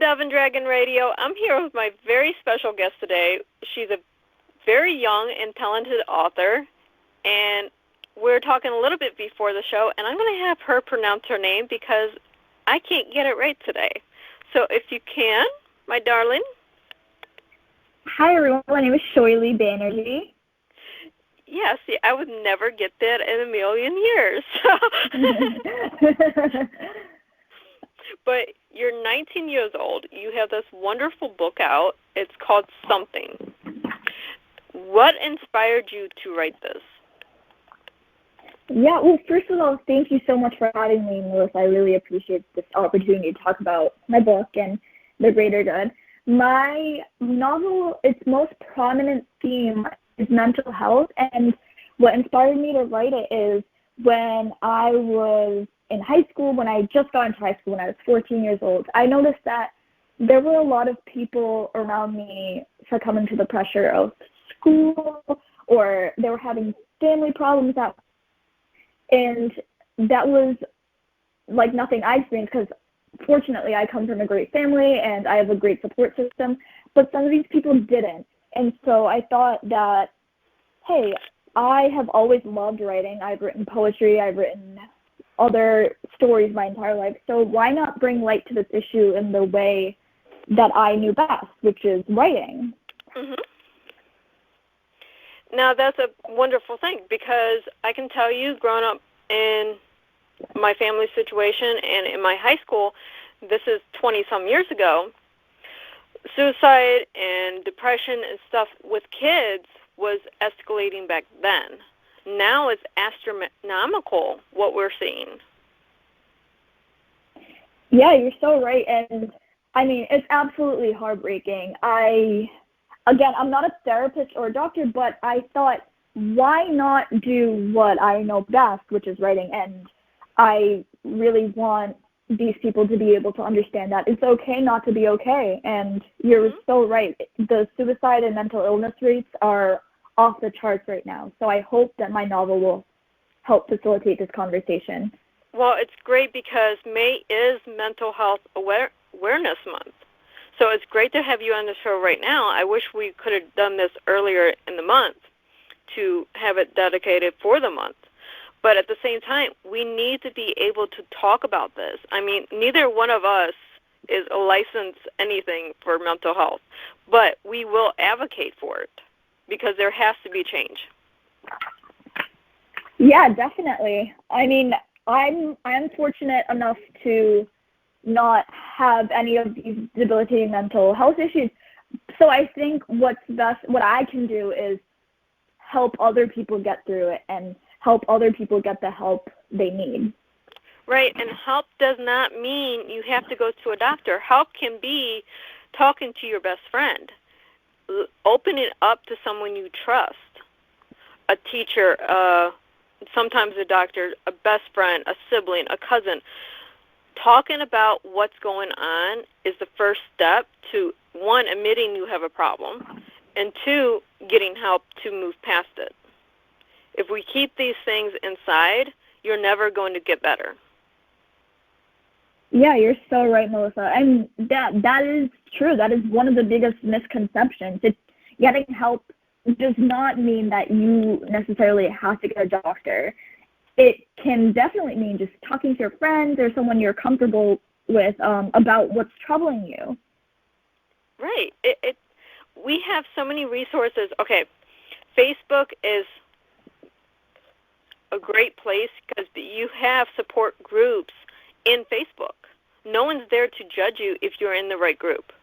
Seven Dragon Radio. I'm here with my very special guest today. She's a very young and talented author, and we're talking a little bit before the show, and I'm going to have her pronounce her name because I can't get it right today. So if you can, my darling. Hi, everyone. My name is Shoille Banerjee. Yeah, see, I would never get that in a million years. But you're 19 years old. You have this wonderful book out. It's called Something. What inspired you to write this? Yeah, well, first of all, thank you so much for having me, Melissa. I really appreciate this opportunity to talk about my book and the greater good. My novel, its most prominent theme is mental health, and what inspired me to write it is when I was in high school, when I just got into high school, when I was 14 years old, I noticed that there were a lot of people around me succumbing to the pressure of school, or they were having family problems, and that was like nothing I experienced, because fortunately I come from a great family and I have a great support system, but some of these people didn't. And so I thought that, hey, I have always loved writing. I've written poetry, I've written other stories my entire life, so why not bring light to this issue in the way that I knew best, which is writing. Mm-hmm. Now, that's a wonderful thing, because I can tell you, growing up in my family situation and in my high school, this is 20-some years ago, suicide and depression and stuff with kids was escalating back then. Now it's astronomical what we're seeing. Yeah, you're so right. And I mean, it's absolutely heartbreaking. I'm not a therapist or a doctor, but I thought, why not do what I know best, which is writing? And I really want these people to be able to understand that it's okay not to be okay. And you're so right. The suicide and mental illness rates are off the charts right now. So I hope that my novel will help facilitate this conversation. Well, it's great because May is Mental Health Awareness Month. So it's great to have you on the show right now. I wish we could have done this earlier in the month to have it dedicated for the month. But at the same time, we need to be able to talk about this. I mean, neither one of us is a licensed anything for mental health, but we will advocate for it because there has to be change. Yeah, definitely. I mean, I'm fortunate enough to not have any of these debilitating mental health issues. So I think what I can do is help other people get through it and help other people get the help they need. Right, and help does not mean you have to go to a doctor. Help can be talking to your best friend, open it up to someone you trust, a teacher, sometimes a doctor, a best friend, a sibling, a cousin. Talking about what's going on is the first step to, one, admitting you have a problem, and two, getting help to move past it. If we keep these things inside, you're never going to get better. Yeah, you're so right, Melissa. And that is true. That is one of the biggest misconceptions. Getting help does not mean that you necessarily have to get a doctor. It can definitely mean just talking to your friends or someone you're comfortable with about what's troubling you. Right. We have so many resources. Okay, Facebook is a great place because you have support groups in Facebook. No one's there to judge you if you're in the right group.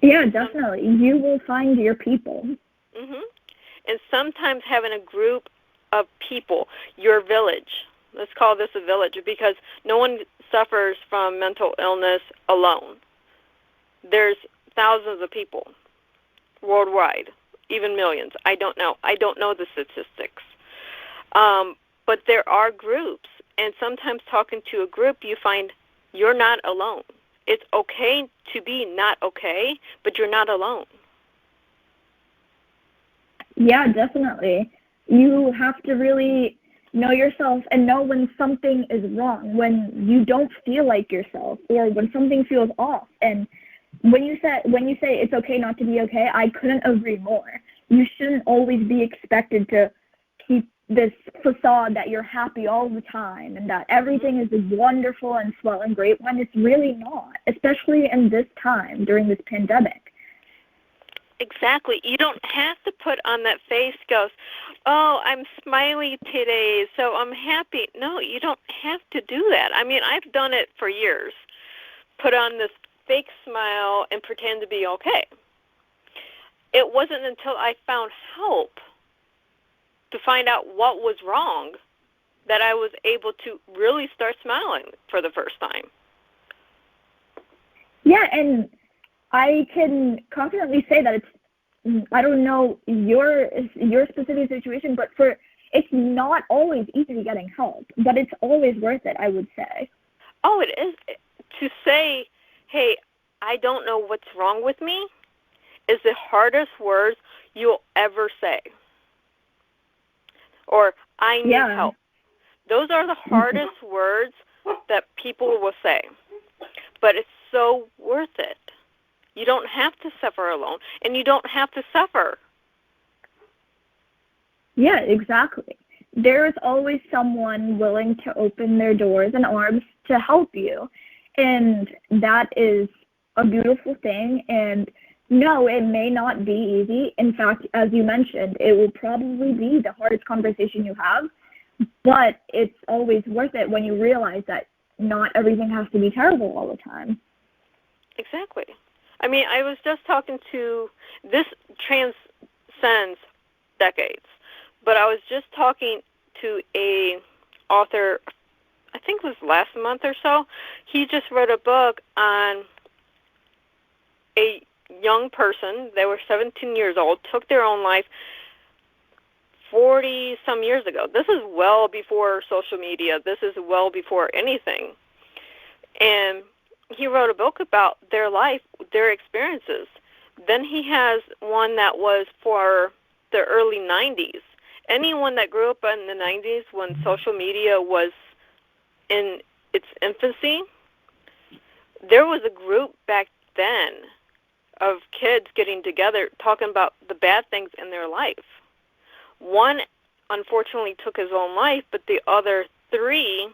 Yeah, definitely. You will find your people. Mm-hmm. And sometimes having a group of people, your village, let's call this a village, because no one suffers from mental illness alone. There's thousands of people worldwide, even millions. I don't know. I don't know the statistics. But there are groups, and sometimes talking to a group, you find you're not alone. It's okay to be not okay, but you're not alone. Yeah, definitely. You have to really Know yourself and know when something is wrong, when you don't feel like yourself, or when something feels off. And when you say it's okay not to be okay, I couldn't agree more. You shouldn't always be expected to keep this facade that you're happy all the time and that everything is wonderful and swell and great when it's really not, especially in this time during this pandemic. Exactly. You don't have to put on that face goes, oh, I'm smiley today, so I'm happy. No, you don't have to do that. I mean, I've done it for years. Put on this fake smile and pretend to be okay. It wasn't until I found help to find out what was wrong that I was able to really start smiling for the first time. Yeah, and I can confidently say that I don't know your specific situation, but it's not always easy getting help, but it's always worth it, I would say. Oh, it is. To say, hey, I don't know what's wrong with me is the hardest words you'll ever say. Or, I need help. Those are the hardest words that people will say. But it's so worth it. You don't have to suffer alone, and you don't have to suffer. Yeah, exactly. There is always someone willing to open their doors and arms to help you. And that is a beautiful thing. And no, it may not be easy. In fact, as you mentioned, it will probably be the hardest conversation you have. But it's always worth it when you realize that not everything has to be terrible all the time. Exactly. I mean, I was just talking to, this transcends decades, but I was just talking to a author, I think it was last month or so. He just wrote a book on a young person. They were 17 years old, took their own life 40-some years ago. This is well before social media. This is well before anything. And he wrote a book about their life, their experiences. Then he has one that was for the early 90s. Anyone that grew up in the 90s when social media was in its infancy, there was a group back then of kids getting together talking about the bad things in their life. One, unfortunately, took his own life, but the other three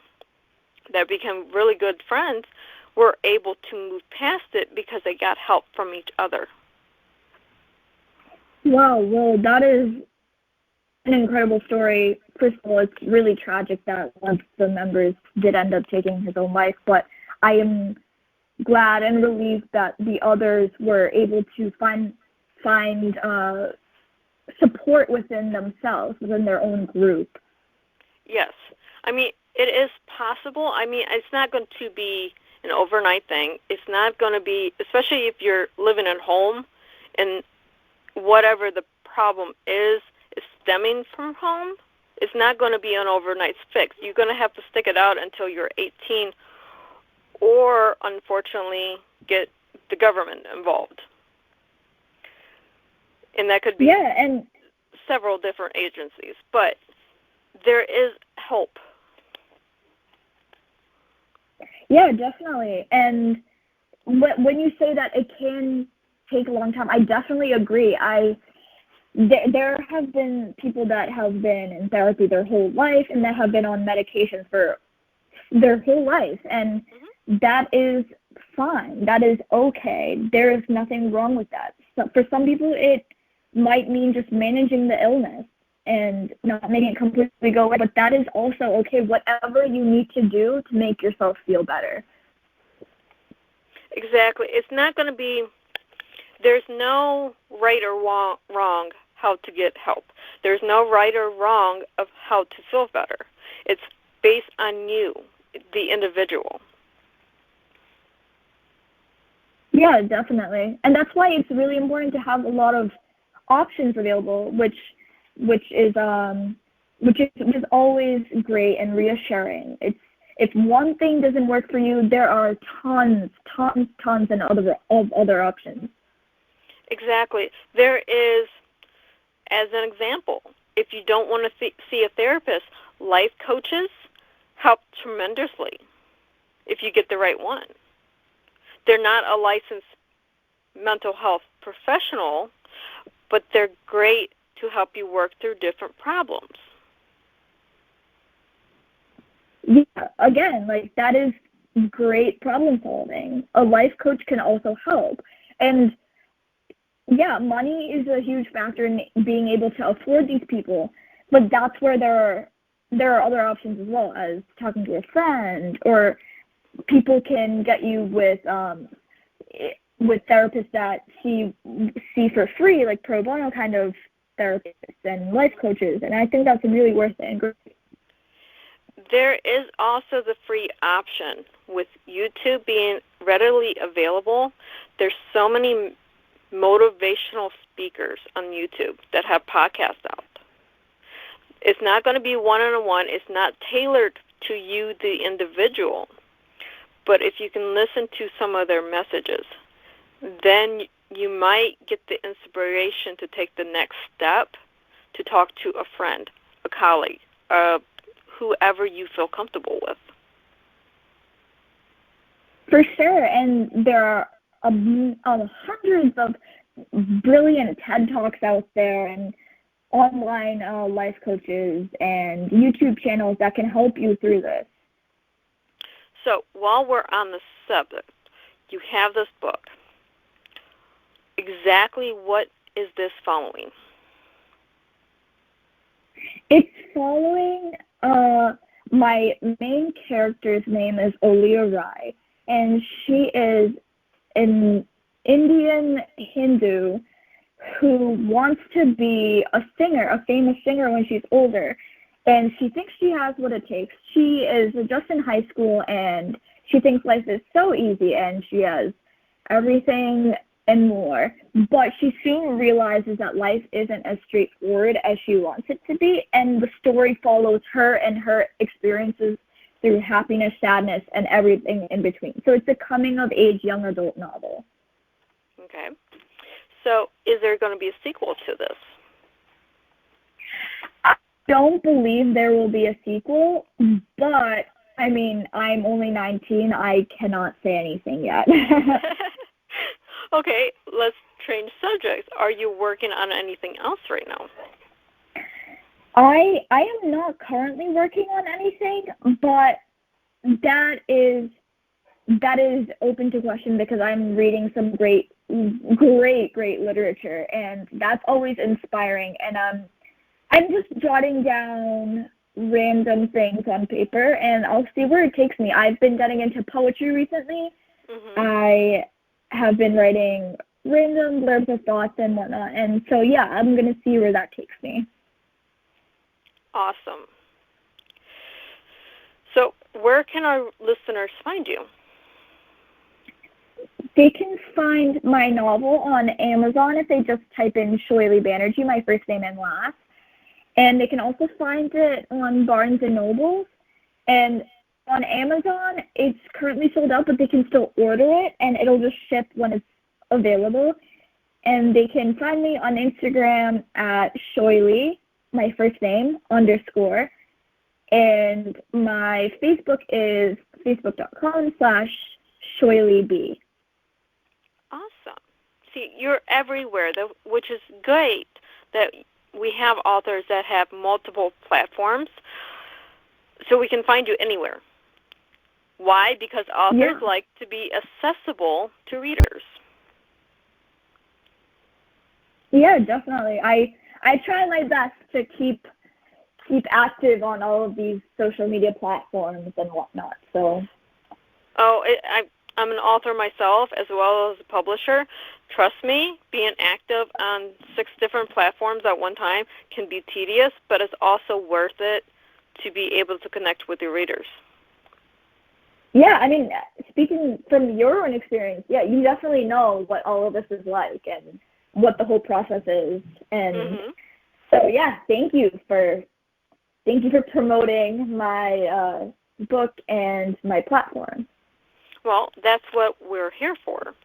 that became really good friends were able to move past it because they got help from each other. Wow, well, that is an incredible story. First of all, it's really tragic that one of the members did end up taking his own life, but I am glad and relieved that the others were able to find support within themselves, within their own group. Yes. I mean, it is possible. I mean, it's not going to be an overnight thing. It's not going to be, especially if you're living at home and whatever the problem is stemming from home, it's not going to be an overnight fix. You're going to have to stick it out until you're 18 or, unfortunately, get the government involved. And that could be several different agencies. But there is hope. Yeah, definitely. And when you say that it can take a long time, I definitely agree. There have been people that have been in therapy their whole life and that have been on medications for their whole life, and that is fine. That is okay. There is nothing wrong with that. So for some people, it might mean just managing the illness and not making it completely go away, but that is also okay, whatever you need to do to make yourself feel better. Exactly. It's not going to be, there's no right or wrong how to get help. There's no right or wrong of how to feel better. It's based on you, the individual. Yeah, definitely. And that's why it's really important to have a lot of options available, which is always great and reassuring. If one thing doesn't work for you, there are tons of other options. Exactly. There is, as an example, if you don't want to see a therapist, Life coaches help tremendously if you get the right one. They're not a licensed mental health professional, but they're great to help you work through different problems. Yeah, again, like that is great problem solving. A life coach can also help. And yeah, money is a huge factor in being able to afford these people, but that's where there are other options as well, as talking to a friend, or people can get you with therapists that see for free, like pro bono kind of therapists and life coaches, and I think that's really worth it and great. There is also the free option with YouTube being readily available. There's so many motivational speakers on YouTube that have podcasts out. It's not going to be one-on-one. It's not tailored to you, the individual. But if you can listen to some of their messages, then you might get the inspiration to take the next step to talk to a friend, a colleague, whoever you feel comfortable with. For sure, and there are hundreds of brilliant TED Talks out there and online life coaches and YouTube channels that can help you through this. So while we're on the subject, you have this book. Exactly what is this following? It's following, my main character's name is Aleeya Rai, and she is an Indian Hindu who wants to be a singer, a famous singer when she's older, and she thinks she has what it takes. She is just in high school, and she thinks life is so easy, and she has everything and more, but she soon realizes that life isn't as straightforward as she wants it to be, and the story follows her and her experiences through happiness, sadness, and everything in between. So it's a coming-of-age young adult novel. Okay. So is there going to be a sequel to this? I don't believe there will be a sequel, but, I mean, I'm only 19. I cannot say anything yet. Okay, let's change subjects. Are you working on anything else right now? I am not currently working on anything, but that is open to question because I'm reading some great literature, and that's always inspiring. And I'm just jotting down random things on paper, and I'll see where it takes me. I've been getting into poetry recently. Mm-hmm. I have been writing random blurbs of thoughts and whatnot, and so yeah, I'm going to see where that takes me. Awesome. So where can our listeners find you? They can find my novel on Amazon if they just type in Shoille Banerjee, my first name and last, and they can also find it on Barnes & Noble, and on Amazon, it's currently sold out, but they can still order it, and it'll just ship when it's available. And they can find me on Instagram at Shoille, my first name, _. And my Facebook is facebook.com/ShoilleB. Awesome. See, you're everywhere, which is great that we have authors that have multiple platforms, so we can find you anywhere. Why? Because authors like to be accessible to readers. Yeah, definitely. I try my best to keep active on all of these social media platforms and whatnot. So. I'm an author myself as well as a publisher. Trust me, being active on 6 different platforms at one time can be tedious, but it's also worth it to be able to connect with your readers. Yeah, I mean, speaking from your own experience, yeah, you definitely know what all of this is like and what the whole process is. And so, yeah, thank you for promoting my book and my platform. Well, that's what we're here for.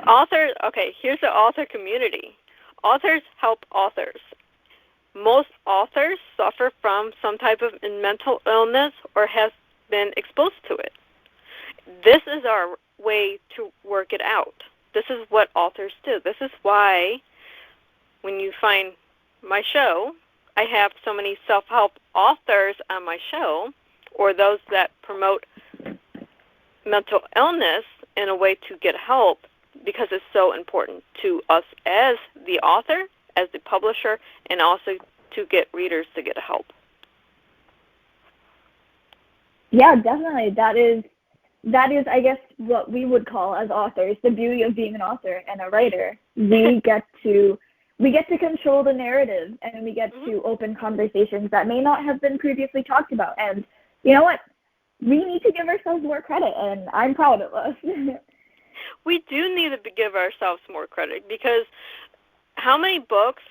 Authors, okay, here's the author community. Authors help authors. most authors suffer from some type of mental illness or has been exposed to it. This is our way to work it out. This is what authors do. This is why when you find my show, I have so many self-help authors on my show, or those that promote mental illness in a way to get help, because it's so important to us as the author, as the publisher, and also to get readers to get help. Yeah, definitely. That is, I guess, what we would call as authors the beauty of being an author and a writer. We get to control the narrative, and we get to open conversations that may not have been previously talked about. And you know what? We need to give ourselves more credit, and I'm proud of us. We do need to give ourselves more credit, because how many books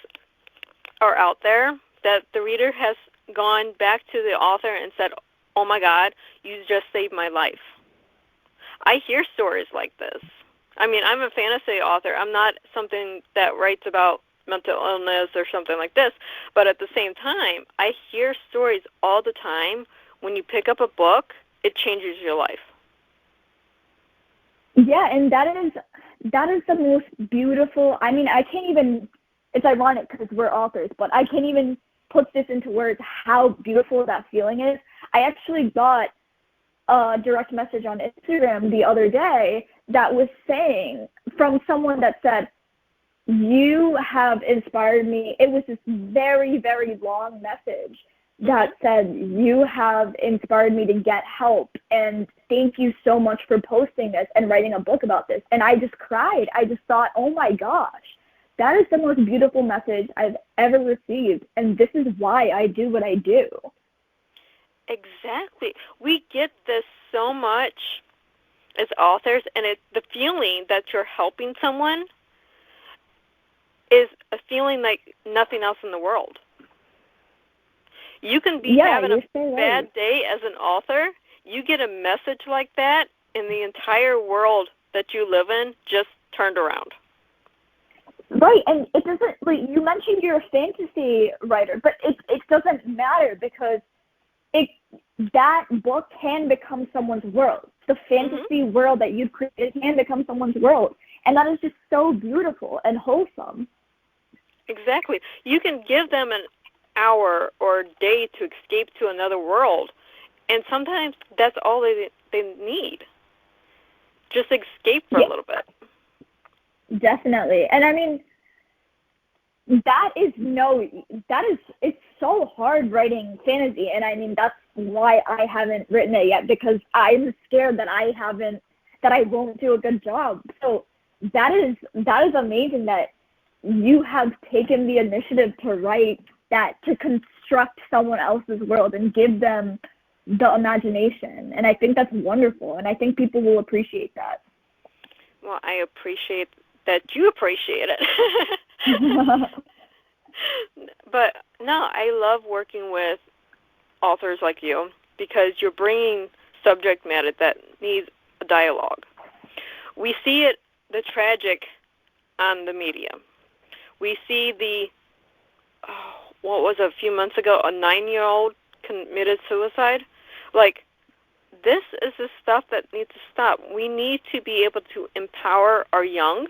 are out there that the reader has gone back to the author and said, oh my God, you just saved my life? I hear stories like this. I mean, I'm a fantasy author. I'm not something that writes about mental illness or something like this, but at the same time, I hear stories all the time. When you pick up a book, it changes your life. Yeah, and that is the most beautiful. I mean, I can't even, it's ironic because we're authors, but I can't even put this into words how beautiful that feeling is. I actually got a direct message on Instagram the other day that was saying, from someone that said, you have inspired me. It was this very, very long message that said, you have inspired me to get help, and thank you so much for posting this and writing a book about this. And I just cried. I just thought, oh my gosh, that is the most beautiful message I've ever received, and this is why I do what I do. Exactly. We get this so much as authors, and the feeling that you're helping someone is a feeling like nothing else in the world. You can be having a bad day as an author. You get a message like that, and the entire world that you live in just turned around. Right, and it doesn't, like, you mentioned you're a fantasy writer, but it doesn't matter, because that book can become someone's world. The fantasy world that you've created can become someone's world, and that is just so beautiful and wholesome. Exactly. You can give them an hour or day to escape to another world, and sometimes that's all they need. Just escape for a little bit. Definitely. And I mean, it's so hard writing fantasy, and I mean, that's why I haven't written it yet, because I'm scared that I won't do a good job. So that is amazing that you have taken the initiative to write that, to construct someone else's world and give them the imagination. And I think that's wonderful, and I think people will appreciate that. Well, I appreciate that you appreciate it. But no, I love working with authors like you, because you're bringing subject matter that needs a dialogue. We see the tragic on the media. We see what was a few months ago, a 9-year-old committed suicide. Like, this is the stuff that needs to stop. We need to be able to empower our young.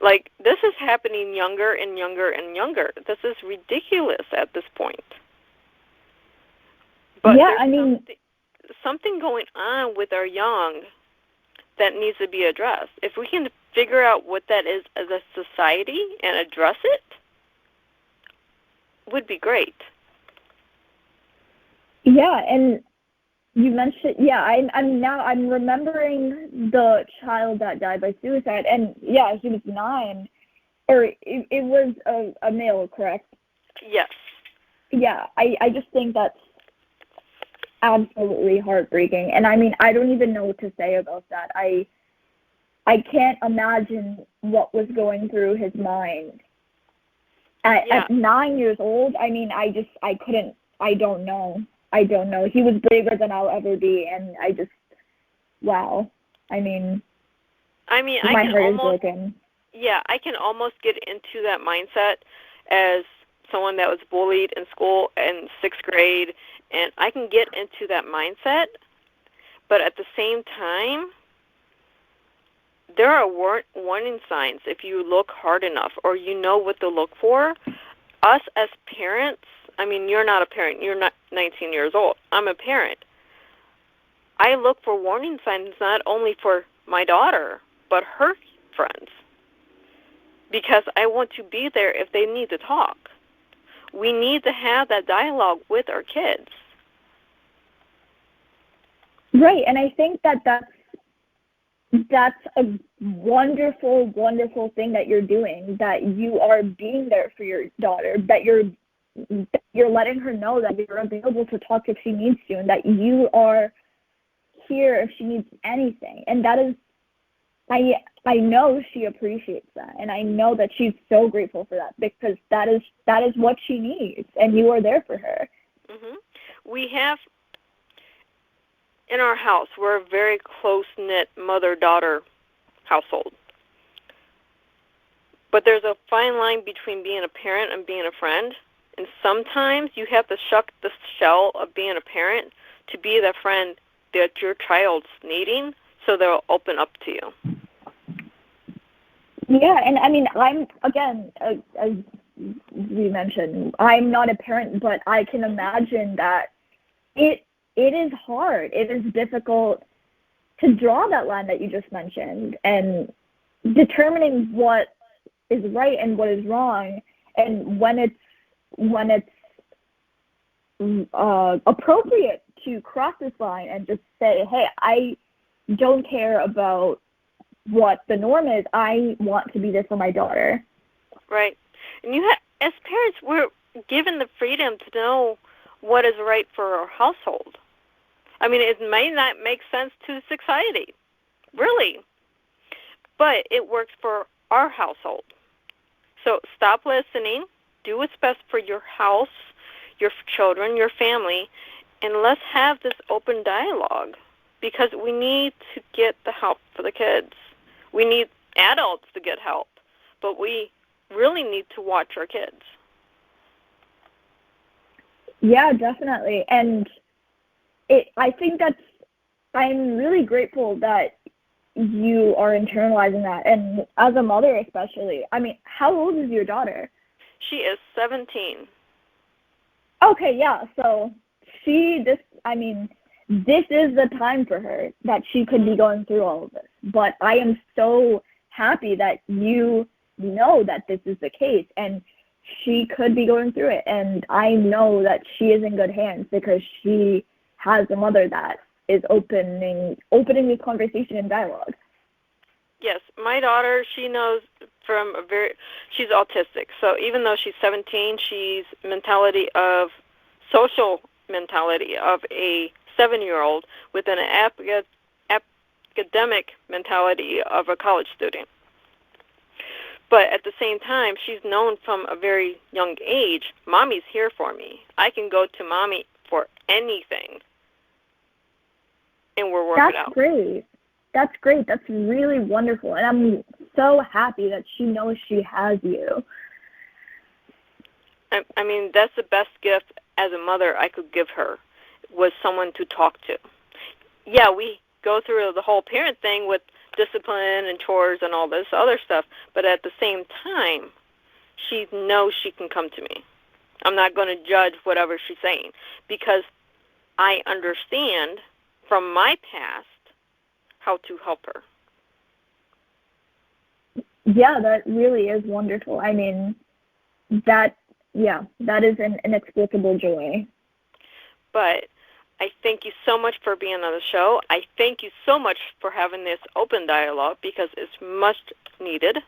Like, this is happening younger and younger and younger. This is ridiculous at this point. But yeah, I mean, something going on with our young that needs to be addressed. If we can figure out what that is as a society and address it, would be great. Yeah, and you mentioned, I'm remembering the child that died by suicide, and yeah, he was 9, or it was a male, correct? Yes. Yeah, I just think that's absolutely heartbreaking, and I mean, I don't even know what to say about that. I can't imagine what was going through his mind at 9 years old. I mean, I don't know. He was braver than I'll ever be, and wow. I mean, my heart is broken. Yeah, I can almost get into that mindset as someone that was bullied in school in 6th grade, and I can get into that mindset, but at the same time, there are warning signs if you look hard enough or you know what to look for. Us as parents, I mean, you're not a parent. You're not 19 years old. I'm a parent. I look for warning signs not only for my daughter, but her friends, because I want to be there if they need to talk. We need to have that dialogue with our kids. Right, and I think that's a wonderful, wonderful thing that you're doing, that you are being there for your daughter, that you're letting her know that you're available to talk if she needs to, and that you are here if she needs anything. And that is, I know she appreciates that, and I know that she's so grateful for that, because that is what she needs, and you are there for her. Mm-hmm. We have, in our house, we're a very close-knit mother-daughter household. But there's a fine line between being a parent and being a friend, and sometimes you have to shuck the shell of being a parent to be the friend that your child's needing, so they'll open up to you. Yeah, and I mean, I'm, again, as we mentioned, I'm not a parent, but I can imagine that it is hard. It is difficult to draw that line that you just mentioned, and determining what is right and what is wrong, and when it's appropriate to cross this line and just say, hey, I don't care about what the norm is. I want to be there for my daughter. Right. And as parents, we're given the freedom to know what is right for our household. I mean, it may not make sense to society, really, but it works for our household. So stop listening, do what's best for your house, your children, your family, and let's have this open dialogue, because we need to get the help for the kids. We need adults to get help, but we really need to watch our kids. Yeah, definitely. And I think I'm really grateful that you are internalizing that. And as a mother especially, I mean, how old is your daughter? She is 17. Okay, yeah. So this is the time for her that she could be going through all of this. But I am so happy that you know that this is the case, and she could be going through it. And I know that she is in good hands, because she has a mother that is opening this conversation and dialogue. Yes, my daughter, she knows she's autistic. So even though she's 17, she's social mentality of a 7-year-old with an academic mentality of a college student. But at the same time, she's known from a very young age, Mommy's here for me. I can go to Mommy for anything. And we're working out. That's great. That's great. That's really wonderful. And I'm so happy that she knows she has you. I mean, that's the best gift as a mother I could give her, was someone to talk to. Yeah, we go through the whole parent thing with discipline and chores and all this other stuff, but at the same time, she knows she can come to me. I'm not going to judge whatever she's saying, because I understand from my past how to help her. Yeah, that really is wonderful. I mean, that is an inexplicable joy. But I thank you so much for being on the show. I thank you so much for having this open dialogue, because it's much needed.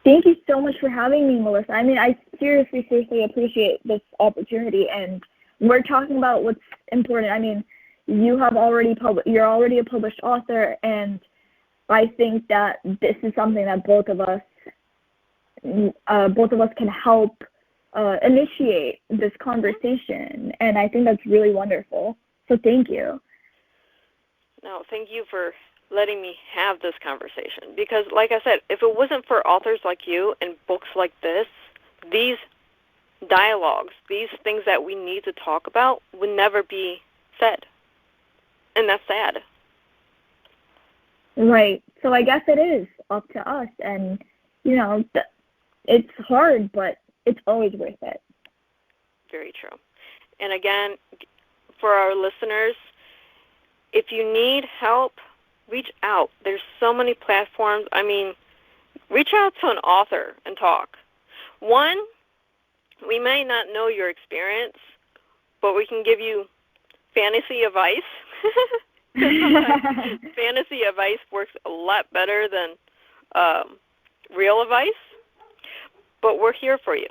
Thank you so much for having me, Melissa. I mean, I seriously appreciate this opportunity, and we're talking about what's important. I mean, you're already a published author, and I think that this is something that both of us can help initiate this conversation, and I think that's really wonderful. So thank you. No, thank you for letting me have this conversation, because like I said, if it wasn't for authors like you and books like this, these dialogues, these things that we need to talk about, would never be said. And that's sad. Right. So I guess it is up to us. And, you know, it's hard, but it's always worth it. Very true. And again, for our listeners, if you need help, reach out. There's so many platforms. I mean, reach out to an author and talk. One, we may not know your experience, but we can give you fantasy advice. Fantasy advice works a lot better than real advice. But we're here for you.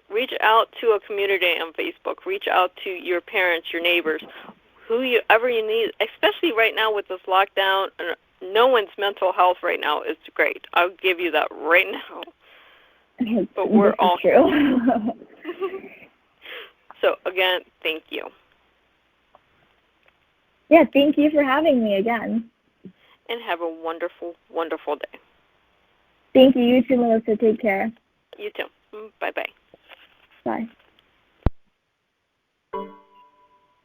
Reach out to a community on Facebook. Reach out to your parents, your neighbors, whoever you need, especially right now with this lockdown. No one's mental health right now is great. I'll give you that right now. But we're all true. So, again, thank you. Yeah, thank you for having me again. And have a wonderful, wonderful day. Thank you. You too, Melissa. Take care. You too. Bye-bye. Bye.